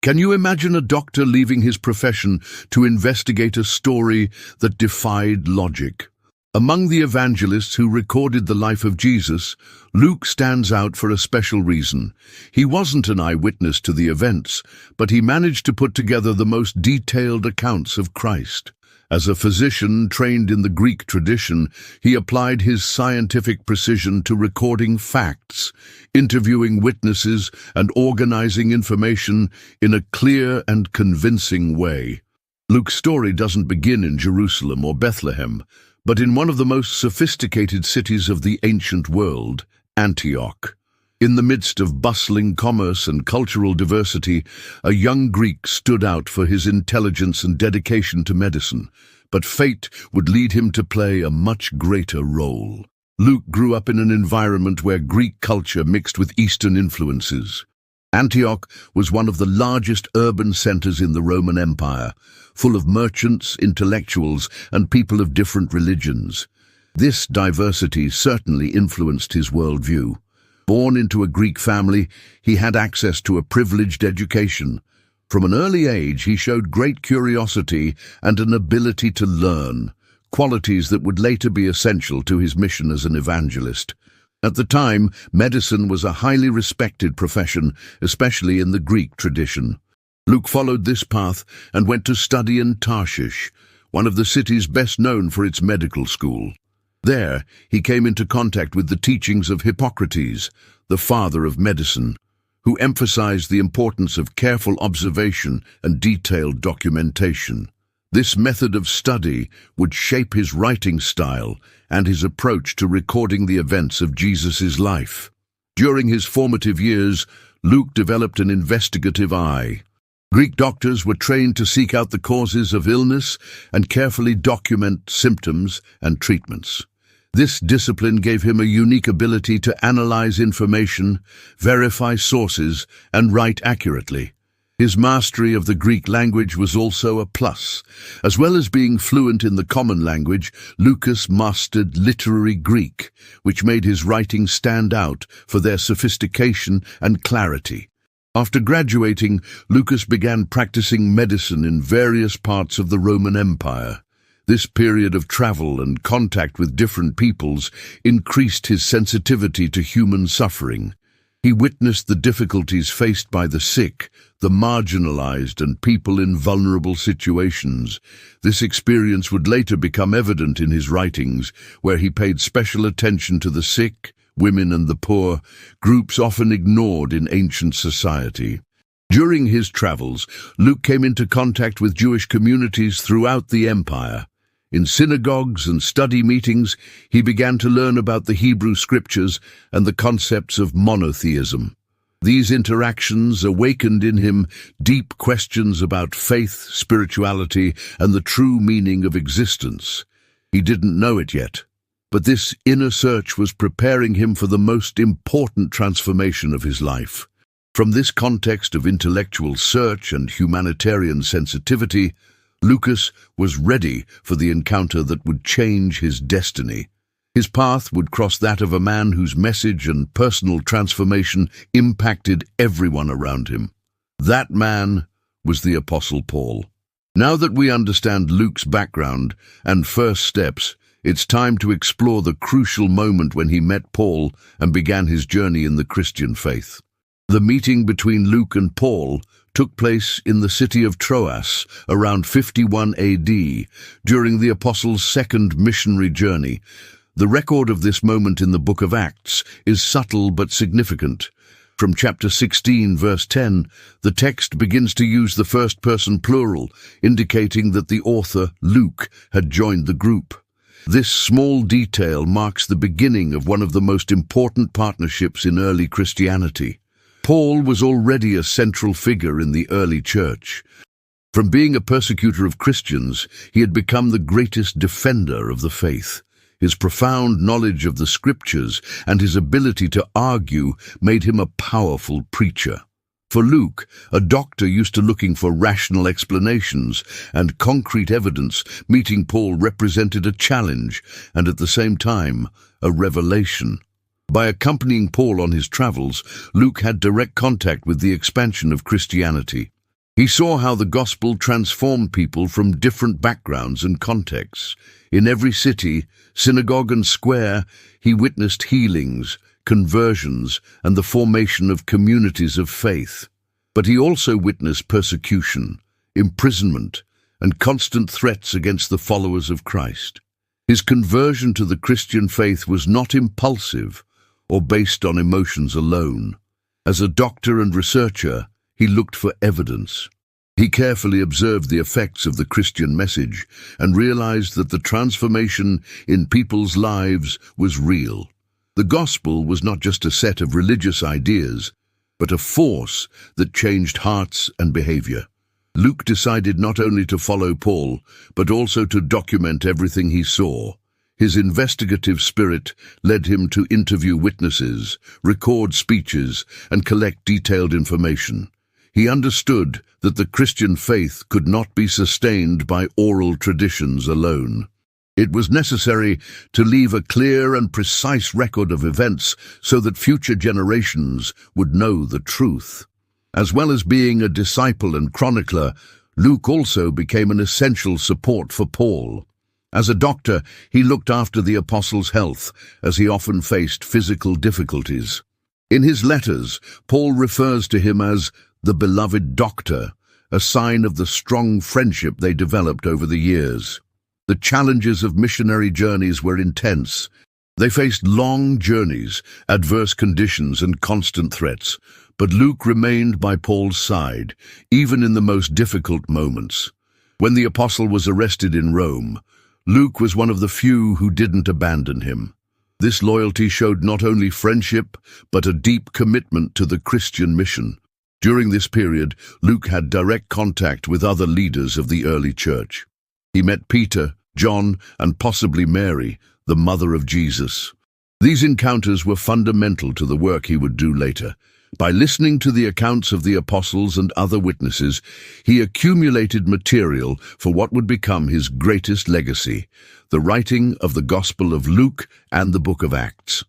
Can you imagine a doctor leaving his profession to investigate a story that defied logic? Among the evangelists who recorded the life of Jesus, Luke stands out for a special reason. He wasn't an eyewitness to the events, but he managed to put together the most detailed accounts of Christ. As a physician trained in the Greek tradition, he applied his scientific precision to recording facts, interviewing witnesses, and organizing information in a clear and convincing way. Luke's story doesn't begin in Jerusalem or Bethlehem, but in one of the most sophisticated cities of the ancient world, Antioch. In the midst of bustling commerce and cultural diversity, a young Greek stood out for his intelligence and dedication to medicine, but fate would lead him to play a much greater role. Luke grew up in an environment where Greek culture mixed with Eastern influences. Antioch was one of the largest urban centers in the Roman Empire, full of merchants, intellectuals, and people of different religions. This diversity certainly influenced his worldview. Born into a Greek family, he had access to a privileged education. From an early age, he showed great curiosity and an ability to learn, qualities that would later be essential to his mission as an evangelist. At the time, medicine was a highly respected profession, especially in the Greek tradition. Luke followed this path and went to study in Tarshish, one of the cities best known for its medical school. There, he came into contact with the teachings of Hippocrates, the father of medicine, who emphasized the importance of careful observation and detailed documentation. This method of study would shape his writing style and his approach to recording the events of Jesus' life. During his formative years, Luke developed an investigative eye. Greek doctors were trained to seek out the causes of illness and carefully document symptoms and treatments. This discipline gave him a unique ability to analyze information, verify sources, and write accurately. His mastery of the Greek language was also a plus. As well as being fluent in the common language, Lucas mastered literary Greek, which made his writings stand out for their sophistication and clarity. After graduating, Lucas began practicing medicine in various parts of the Roman Empire. This period of travel and contact with different peoples increased his sensitivity to human suffering. He witnessed the difficulties faced by the sick, the marginalized, and people in vulnerable situations. This experience would later become evident in his writings, where he paid special attention to the sick, women, and the poor, groups often ignored in ancient society. During his travels, Luke came into contact with Jewish communities throughout the empire. In synagogues and study meetings, he began to learn about the Hebrew scriptures and the concepts of monotheism. These interactions awakened in him deep questions about faith, spirituality, and the true meaning of existence. He didn't know it yet, but this inner search was preparing him for the most important transformation of his life. From this context of intellectual search and humanitarian sensitivity, Lucas was ready for the encounter that would change his destiny. His path would cross that of a man whose message and personal transformation impacted everyone around him. That man was the Apostle Paul. Now that we understand Luke's background and first steps, it's time to explore the crucial moment when he met Paul and began his journey in the Christian faith. The meeting between Luke and Paul took place in the city of Troas around 51 AD during the apostles' second missionary journey. The record of this moment in the book of Acts is subtle but significant. From chapter 16, verse 10, the text begins to use the first-person plural, indicating that the author, Luke, had joined the group. This small detail marks the beginning of one of the most important partnerships in early Christianity. Paul was already a central figure in the early church. From being a persecutor of Christians, he had become the greatest defender of the faith. His profound knowledge of the scriptures and his ability to argue made him a powerful preacher. For Luke, a doctor used to looking for rational explanations and concrete evidence, meeting Paul represented a challenge and at the same time, a revelation. By accompanying Paul on his travels, Luke had direct contact with the expansion of Christianity. He saw how the gospel transformed people from different backgrounds and contexts. In every city, synagogue and square, he witnessed healings, conversions, and the formation of communities of faith. But he also witnessed persecution, imprisonment, and constant threats against the followers of Christ. His conversion to the Christian faith was not impulsive or based on emotions alone. As a doctor and researcher, he looked for evidence. He carefully observed the effects of the Christian message and realized that the transformation in people's lives was real. The gospel was not just a set of religious ideas, but a force that changed hearts and behavior. Luke decided not only to follow Paul, but also to document everything he saw. His investigative spirit led him to interview witnesses, record speeches, and collect detailed information. He understood that the Christian faith could not be sustained by oral traditions alone. It was necessary to leave a clear and precise record of events so that future generations would know the truth. As well as being a disciple and chronicler, Luke also became an essential support for Paul. As a doctor, he looked after the apostles' health, as he often faced physical difficulties. In his letters, Paul refers to him as the beloved doctor, a sign of the strong friendship they developed over the years. The challenges of missionary journeys were intense. They faced long journeys, adverse conditions, and constant threats, but Luke remained by Paul's side, even in the most difficult moments. When the apostle was arrested in Rome, Luke was one of the few who didn't abandon him. This loyalty showed not only friendship, but a deep commitment to the Christian mission. During this period, Luke had direct contact with other leaders of the early church. He met Peter, John, and possibly Mary, the mother of Jesus. These encounters were fundamental to the work he would do later. By listening to the accounts of the apostles and other witnesses, he accumulated material for what would become his greatest legacy, the writing of the Gospel of Luke and the Book of Acts.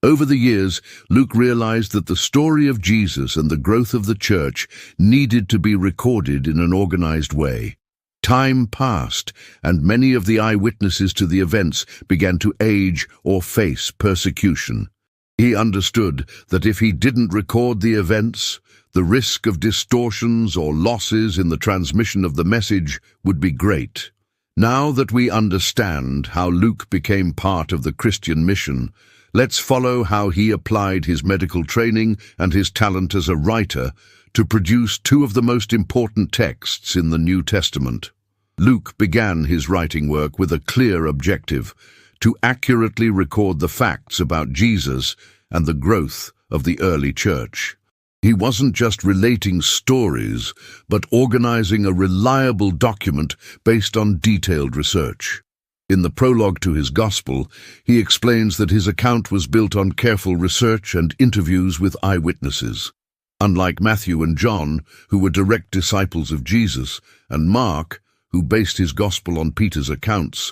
Over the years, Luke realized that the story of Jesus and the growth of the church needed to be recorded in an organized way. Time passed, and many of the eyewitnesses to the events began to age or face persecution. He understood that if he didn't record the events, the risk of distortions or losses in the transmission of the message would be great. Now that we understand how Luke became part of the Christian mission, let's follow how he applied his medical training and his talent as a writer to produce two of the most important texts in the New Testament. Luke began his writing work with a clear objective: to accurately record the facts about Jesus and the growth of the early church. He wasn't just relating stories, but organizing a reliable document based on detailed research. In the prologue to his Gospel, he explains that his account was built on careful research and interviews with eyewitnesses. Unlike Matthew and John, who were direct disciples of Jesus, and Mark, who based his Gospel on Peter's accounts,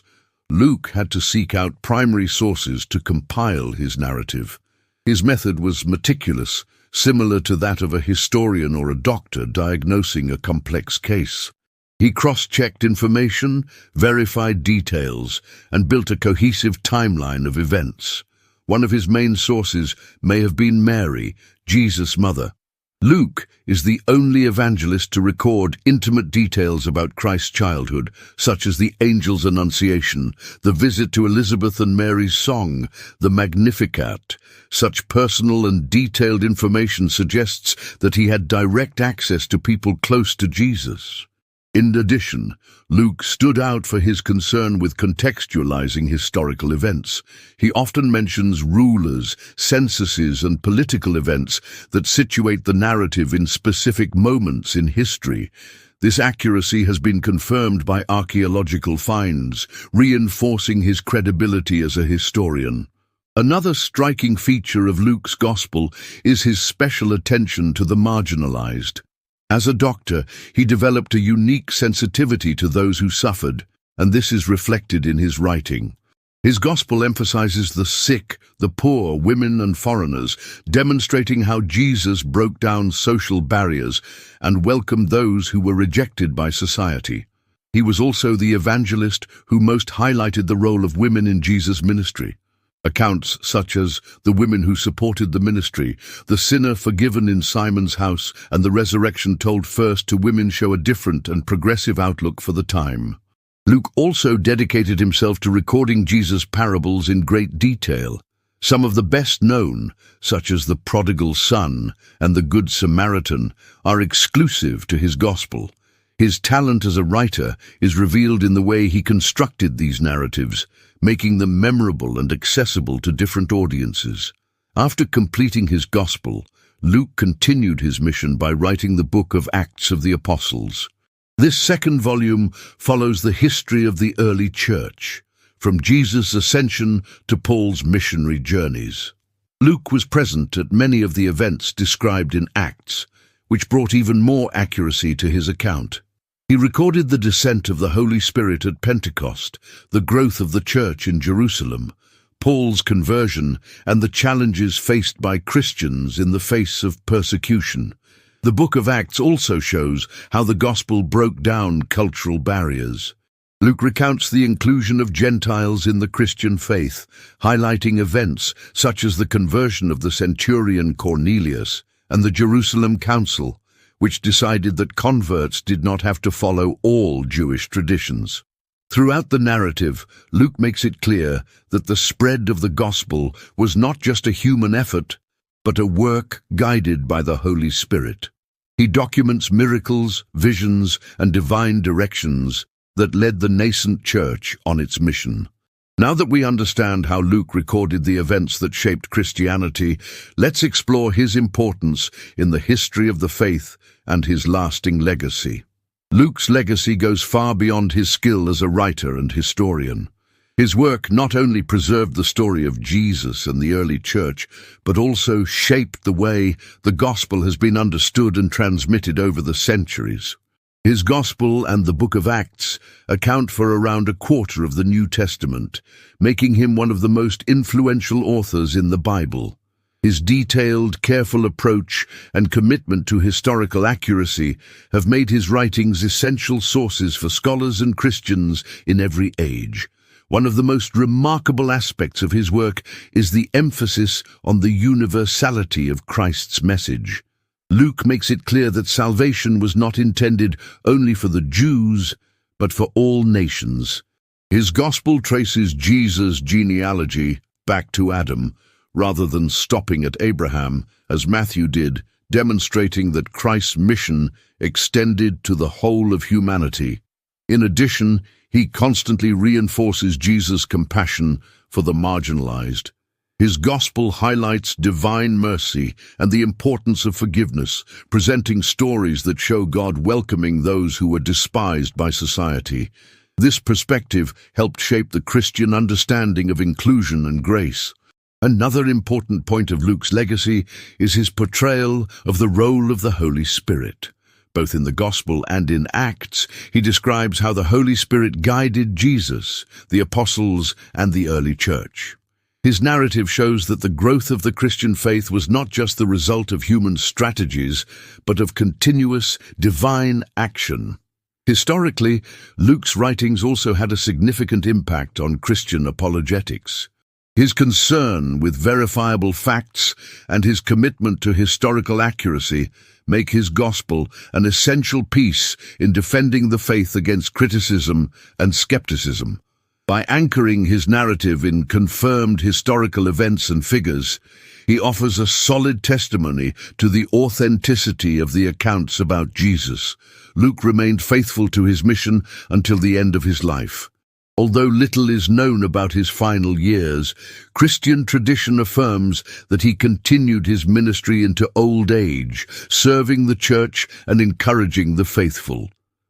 Luke had to seek out primary sources to compile his narrative. His method was meticulous, similar to that of a historian or a doctor diagnosing a complex case. He cross-checked information, verified details, and built a cohesive timeline of events. One of his main sources may have been Mary, Jesus' mother. Luke is the only evangelist to record intimate details about Christ's childhood, such as the angel's annunciation, the visit to Elizabeth and Mary's song, the Magnificat. Such personal and detailed information suggests that he had direct access to people close to Jesus. In addition, Luke stood out for his concern with contextualizing historical events. He often mentions rulers, censuses, and political events that situate the narrative in specific moments in history. This accuracy has been confirmed by archaeological finds, reinforcing his credibility as a historian. Another striking feature of Luke's Gospel is his special attention to the marginalized. As a doctor, he developed a unique sensitivity to those who suffered, and this is reflected in his writing. His gospel emphasizes the sick, the poor, women and foreigners, demonstrating how Jesus broke down social barriers and welcomed those who were rejected by society. He was also the evangelist who most highlighted the role of women in Jesus' ministry. Accounts such as the women who supported the ministry, the sinner forgiven in Simon's house, and the resurrection told first to women show a different and progressive outlook for the time. Luke also dedicated himself to recording Jesus' parables in great detail. Some of the best known, such as the prodigal son and the Good Samaritan, are exclusive to his gospel. His talent as a writer is revealed in the way he constructed these narratives, making them memorable and accessible to different audiences. After completing his gospel, Luke continued his mission by writing the book of Acts of the Apostles. This second volume follows the history of the early church, from Jesus' ascension to Paul's missionary journeys. Luke was present at many of the events described in Acts, which brought even more accuracy to his account. He recorded the descent of the Holy Spirit at Pentecost, the growth of the church in Jerusalem, Paul's conversion, and the challenges faced by Christians in the face of persecution. The book of Acts also shows how the gospel broke down cultural barriers. Luke recounts the inclusion of Gentiles in the Christian faith, highlighting events such as the conversion of the centurion Cornelius and the Jerusalem Council, which decided that converts did not have to follow all Jewish traditions. Throughout the narrative, Luke makes it clear that the spread of the gospel was not just a human effort, but a work guided by the Holy Spirit. He documents miracles, visions, and divine directions that led the nascent church on its mission. Now that we understand how Luke recorded the events that shaped Christianity, let's explore his importance in the history of the faith and his lasting legacy. Luke's legacy goes far beyond his skill as a writer and historian. His work not only preserved the story of Jesus and the early church, but also shaped the way the gospel has been understood and transmitted over the centuries. His gospel and the book of Acts account for around a quarter of the New Testament, making him one of the most influential authors in the Bible. His detailed, careful approach and commitment to historical accuracy have made his writings essential sources for scholars and Christians in every age. One of the most remarkable aspects of his work is the emphasis on the universality of Christ's message. Luke makes it clear that salvation was not intended only for the Jews, but for all nations. His gospel traces Jesus' genealogy back to Adam, rather than stopping at Abraham, as Matthew did, demonstrating that Christ's mission extended to the whole of humanity. In addition, he constantly reinforces Jesus' compassion for the marginalized. His gospel highlights divine mercy and the importance of forgiveness, presenting stories that show God welcoming those who were despised by society. This perspective helped shape the Christian understanding of inclusion and grace. Another important point of Luke's legacy is his portrayal of the role of the Holy Spirit. Both in the Gospel and in Acts, he describes how the Holy Spirit guided Jesus, the apostles, and the early church. His narrative shows that the growth of the Christian faith was not just the result of human strategies, but of continuous, divine action. Historically, Luke's writings also had a significant impact on Christian apologetics. His concern with verifiable facts and his commitment to historical accuracy make his gospel an essential piece in defending the faith against criticism and skepticism. By anchoring his narrative in confirmed historical events and figures, he offers a solid testimony to the authenticity of the accounts about Jesus. Luke remained faithful to his mission until the end of his life. Although little is known about his final years, Christian tradition affirms that he continued his ministry into old age, serving the church and encouraging the faithful.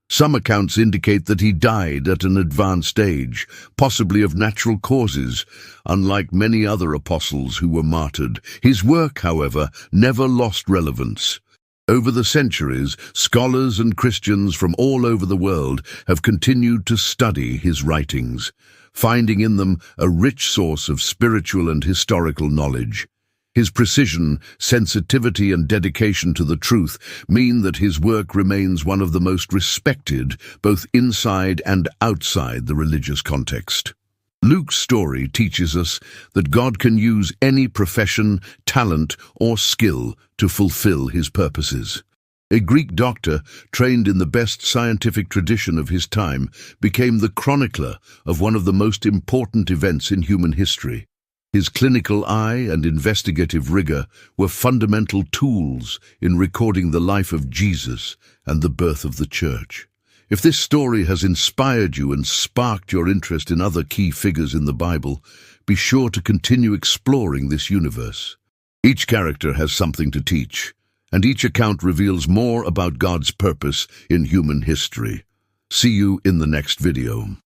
Some accounts indicate that he died at an advanced age, possibly of natural causes, unlike many other apostles who were martyred. His work, however, never lost relevance. Over the centuries, scholars and Christians from all over the world have continued to study his writings. finding in them a rich source of spiritual and historical knowledge. His precision, sensitivity, and dedication to the truth mean that his work remains one of the most respected, both inside and outside the religious context. Luke's story teaches us that God can use any profession, talent, or skill to fulfill his purposes. A Greek doctor, trained in the best scientific tradition of his time, became the chronicler of one of the most important events in human history. His clinical eye and investigative rigor were fundamental tools in recording the life of Jesus and the birth of the Church. If this story has inspired you and sparked your interest in other key figures in the Bible, be sure to continue exploring this universe. Each character has something to teach, and each account reveals more about God's purpose in human history. See you in the next video.